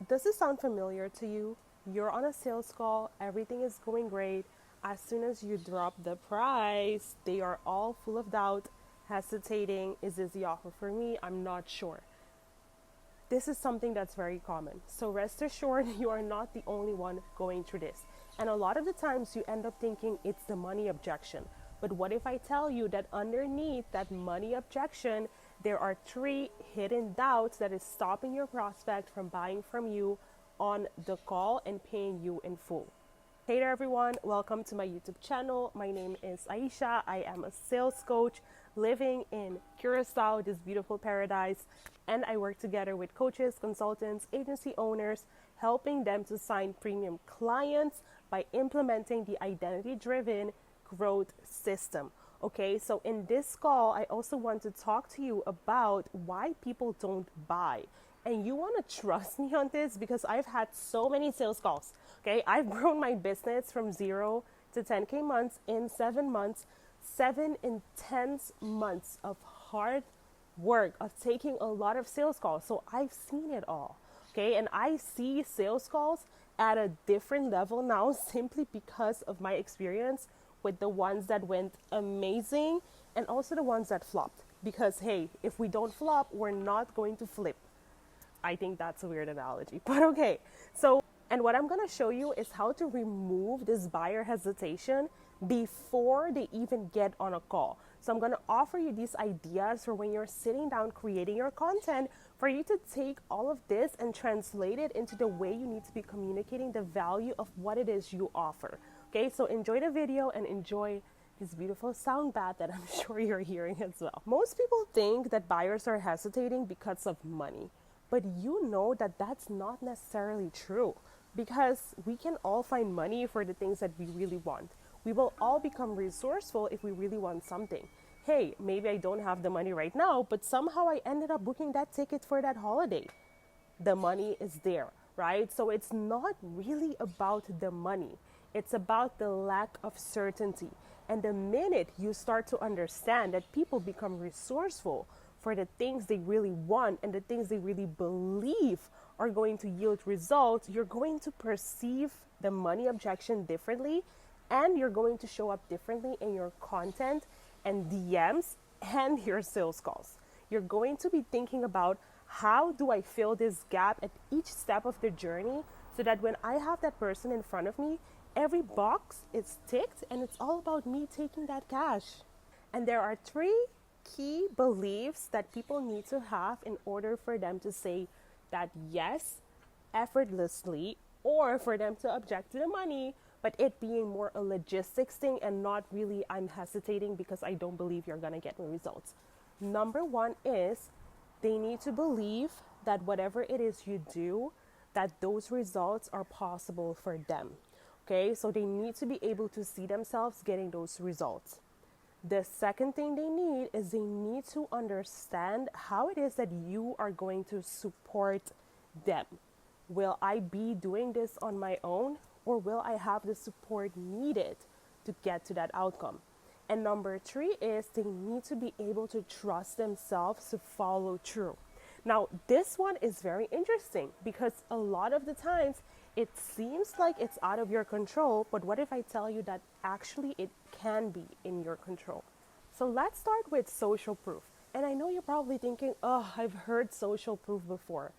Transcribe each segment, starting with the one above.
Does this sound familiar to you? You're on a sales call, everything is going great. As soon as you drop the price, they are all full of doubt, hesitating. Is this the offer for me? I'm not sure. This is something that's very common. So rest assured, you are not the only one going through this. And a lot of the times you end up thinking it's the money objection. But what if I tell you that underneath that money objection, there are three hidden doubts that is stopping your prospect from buying from you on the call and paying you in full? Hey there everyone, welcome to my YouTube channel. My name is Aisha. I am a sales coach living in Curacao, this beautiful paradise, and I work together with coaches, consultants, agency owners, helping them to sign premium clients by implementing the identity-driven growth system. Okay, so in this call, I also want to talk to you about why people don't buy. And you want to trust me on this because I've had so many sales calls. Okay, I've grown my business from 0 to 10K months in 7 months, 7 intense months of hard work, of taking a lot of sales calls. So I've seen it all. Okay, and I see sales calls at a different level now simply because of my experience with the ones that went amazing and also the ones that flopped. Because hey, if we don't flop, we're not going to flip. I think that's a weird analogy, but okay. So, and what I'm going to show you is how to remove this buyer hesitation before they even get on a call. So I'm going to offer you these ideas for when you're sitting down creating your content, for you to take all of this and translate it into the way you need to be communicating the value of what it is you offer. Okay, so enjoy the video and enjoy this beautiful sound bath that I'm sure you're hearing as well. Most people think that buyers are hesitating because of money. But you know that that's not necessarily true, because we can all find money for the things that we really want. We will all become resourceful if we really want something. Hey, maybe I don't have the money right now, but somehow I ended up booking that ticket for that holiday. The money is there, right? So it's not really about the money. It's about the lack of certainty. And the minute you start to understand that people become resourceful for the things they really want and the things they really believe are going to yield results, you're going to perceive the money objection differently, and you're going to show up differently in your content and DMs and your sales calls. You're going to be thinking about, how do I fill this gap at each step of the journey so that when I have that person in front of me, every box is ticked and it's all about me taking that cash. And there are three key beliefs that people need to have in order for them to say that yes effortlessly, or for them to object to the money, but it being more a logistics thing and not really, I'm hesitating because I don't believe you're gonna get me results. Number one is they need to believe that whatever it is you do, that those results are possible for them. Okay, so they need to be able to see themselves getting those results. The second thing they need is they need to understand how it is that you are going to support them. Will I be doing this on my own, or will I have the support needed to get to that outcome? And number three is they need to be able to trust themselves to follow through. Now, this one is very interesting because a lot of the times it seems like it's out of your control, but what if I tell you that actually it can be in your control? So let's start with social proof. And I know you're probably thinking, oh, I've heard social proof before.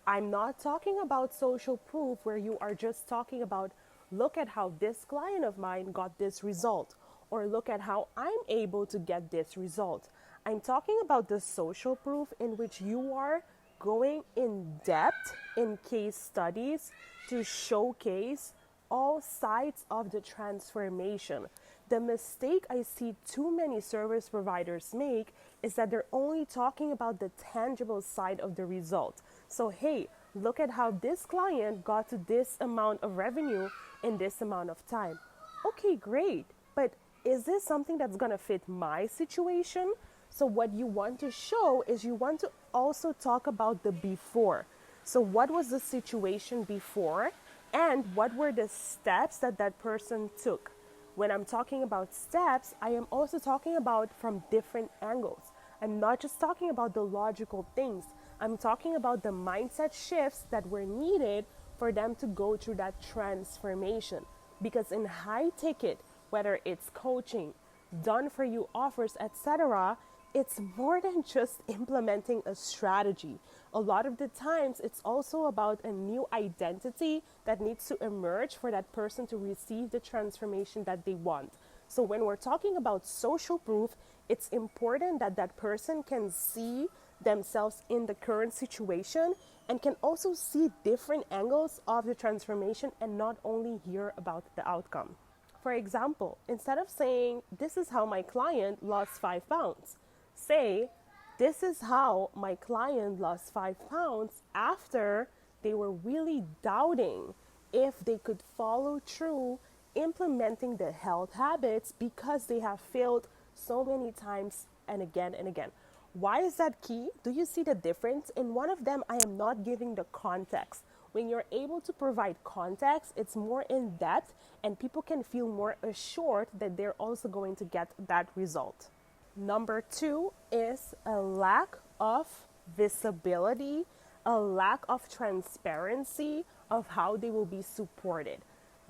I'm not talking about social proof where you are just talking about, look at how this client of mine got this result, or look at how I'm able to get this result. I'm talking about the social proof in which you are going in depth in case studies to showcase all sides of the transformation. The mistake I see too many service providers make is that they're only talking about the tangible side of the result. So, hey, look at how this client got to this amount of revenue in this amount of time. Okay, great. But is this something that's going to fit my situation? So what you want to show is you want to also talk about the before. So what was the situation before, and what were the steps that that person took? When I'm talking about steps, I am also talking about from different angles. I'm not just talking about the logical things. I'm talking about the mindset shifts that were needed for them to go through that transformation. Because in high ticket, whether it's coaching, done for you offers, etc., it's more than just implementing a strategy. A lot of the times, it's also about a new identity that needs to emerge for that person to receive the transformation that they want. So, when we're talking about social proof, it's important that that person can see themselves in the current situation and can also see different angles of the transformation and not only hear about the outcome. For example, instead of saying, "This is how my client lost 5 pounds," say, "This is how my client lost 5 pounds after they were really doubting if they could follow through implementing the health habits because they have failed so many times and again and again." Why is that key? Do you see the difference? In one of them, I am not giving the context. When you're able to provide context, it's more in depth and people can feel more assured that they're also going to get that result. Number 2 is a lack of visibility, a lack of transparency of how they will be supported.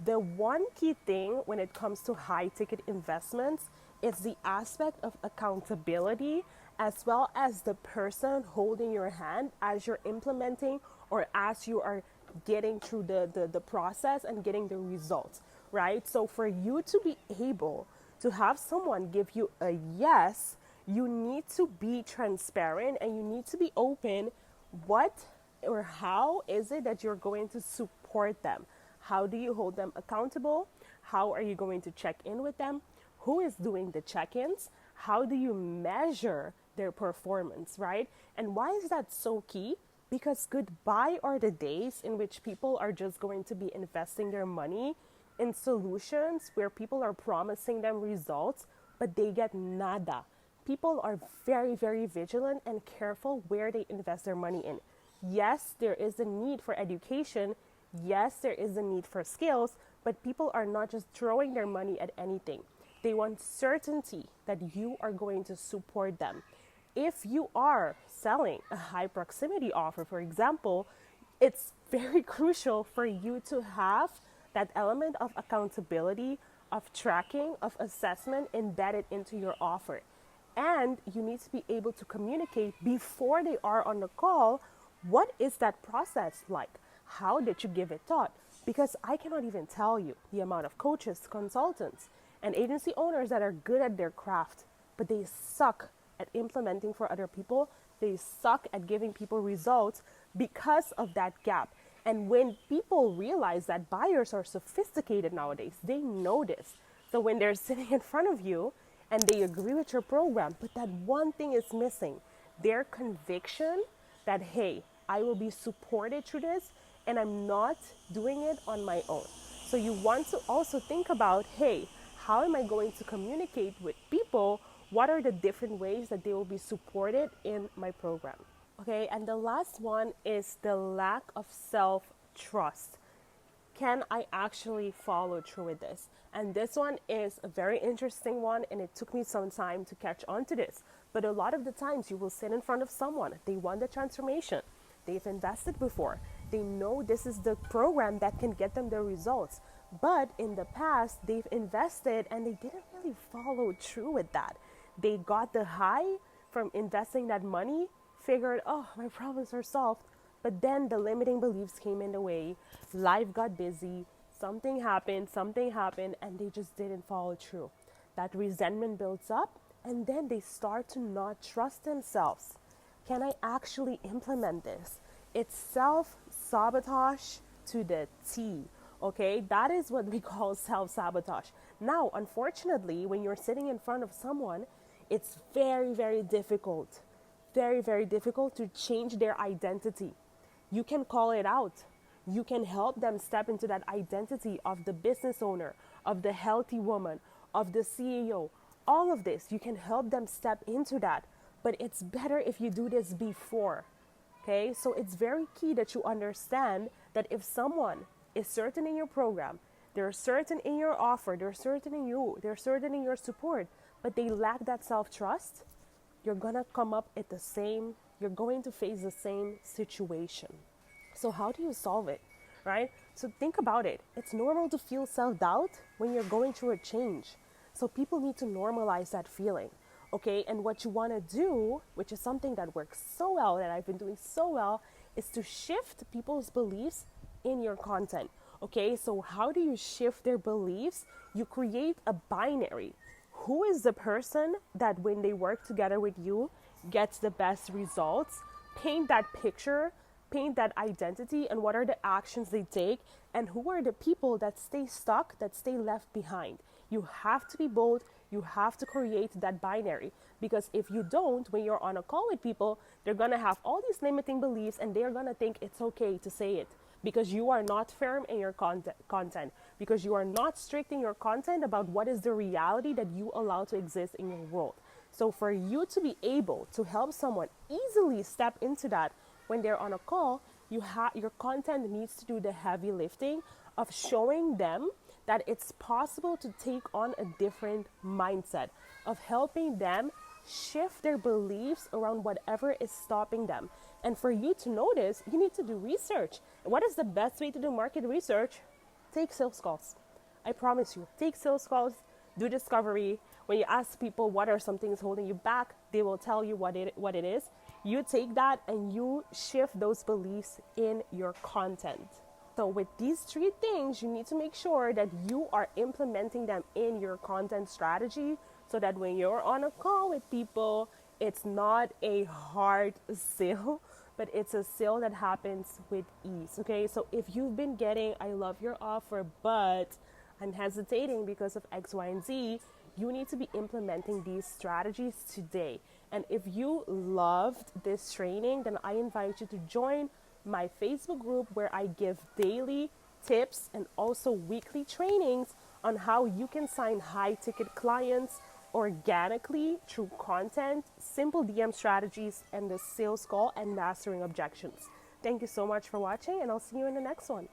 The one key thing when it comes to high ticket investments is the aspect of accountability, as well as the person holding your hand as you're implementing or as you are getting through the process and getting the results, right? So for you to be able to have someone give you a yes, you need to be transparent and you need to be open. What or how is it that you're going to support them? How do you hold them accountable? How are you going to check in with them? Who is doing the check-ins? How do you measure their performance, right? And why is that so key? Because goodbye are the days in which people are just going to be investing their money in solutions where people are promising them results, but they get nada. People are very, very vigilant and careful where they invest their money in. Yes, there is a need for education. Yes, there is a need for skills, but people are not just throwing their money at anything. They want certainty that you are going to support them. If you are selling a high proximity offer, for example, it's very crucial for you to have that element of accountability, of tracking, of assessment embedded into your offer. And you need to be able to communicate before they are on the call. What is that process like? How did you give it thought? Because I cannot even tell you the amount of coaches, consultants, and agency owners that are good at their craft, but they suck at implementing for other people. They suck at giving people results because of that gap. And when people realize that buyers are sophisticated nowadays, they know this. So when they're sitting in front of you and they agree with your program, but that one thing is missing, their conviction that, hey, I will be supported through this and I'm not doing it on my own. So you want to also think about, hey, how am I going to communicate with people? What are the different ways that they will be supported in my program? Okay, and the last one is the lack of self-trust. Can I actually follow through with this? And this one is a very interesting one, and it took me some time to catch on to this. But a lot of the times you will sit in front of someone, they want the transformation, they've invested before, they know this is the program that can get them the results. But in the past, they've invested and they didn't really follow through with that. They got the high from investing that money, figured, oh, my problems are solved. But then the limiting beliefs came in the way. Life got busy. Something happened, and they just didn't follow through. That resentment builds up, and then they start to not trust themselves. Can I actually implement this? It's self-sabotage to the T. Okay, that is what we call self-sabotage. Now, unfortunately, when you're sitting in front of someone, it's very, very difficult to change their identity. You can call it out. You can help them step into that identity of the business owner, of the healthy woman, of the CEO. All of this, you can help them step into that. But it's better if you do this before. Okay, so it's very key that you understand that if someone is certain in your program, they're certain in your offer, they're certain in you, they're certain in your support, but they lack that self-trust, you're gonna come up at the same you're going to face the same situation. So, how do you solve it, right? So, think about it. It's normal to feel self doubt when you're going through a change. So, people need to normalize that feeling, okay? And what you want to do, which is something that works so well, that I've been doing so well, is to shift people's beliefs in your content, okay? So, how do you shift their beliefs? You create a binary. Who is the person that when they work together with you gets the best results? Paint that picture, paint that identity, and what are the actions they take, and who are the people that stay stuck, that stay left behind. You have to be bold. You have to create that binary, because if you don't, when you're on a call with people, they're gonna have all these limiting beliefs and they're gonna think it's okay to say it because you are not firm in your content, because you are not strict in your content about what is the reality that you allow to exist in your world. So for you to be able to help someone easily step into that when they're on a call, your content needs to do the heavy lifting of showing them that it's possible to take on a different mindset, of helping them shift their beliefs around whatever is stopping them. And for you to notice, you need to do research. What is the best way to do market research? Take sales calls. I promise you, take sales calls, do discovery. When you ask people what are some things holding you back, they will tell you what it is. You take that and you shift those beliefs in your content. So with these three things, you need to make sure that you are implementing them in your content strategy so that when you're on a call with people, it's not a hard sale, but it's a sale that happens with ease, okay? So if you've been getting, I love your offer, but I'm hesitating because of X, Y, and Z, you need to be implementing these strategies today. And if you loved this training, then I invite you to join my Facebook group where I give daily tips and also weekly trainings on how you can sign high ticket clients organically through content, simple DM strategies, and the sales call and mastering objections. Thank you so much for watching, and I'll see you in the next one.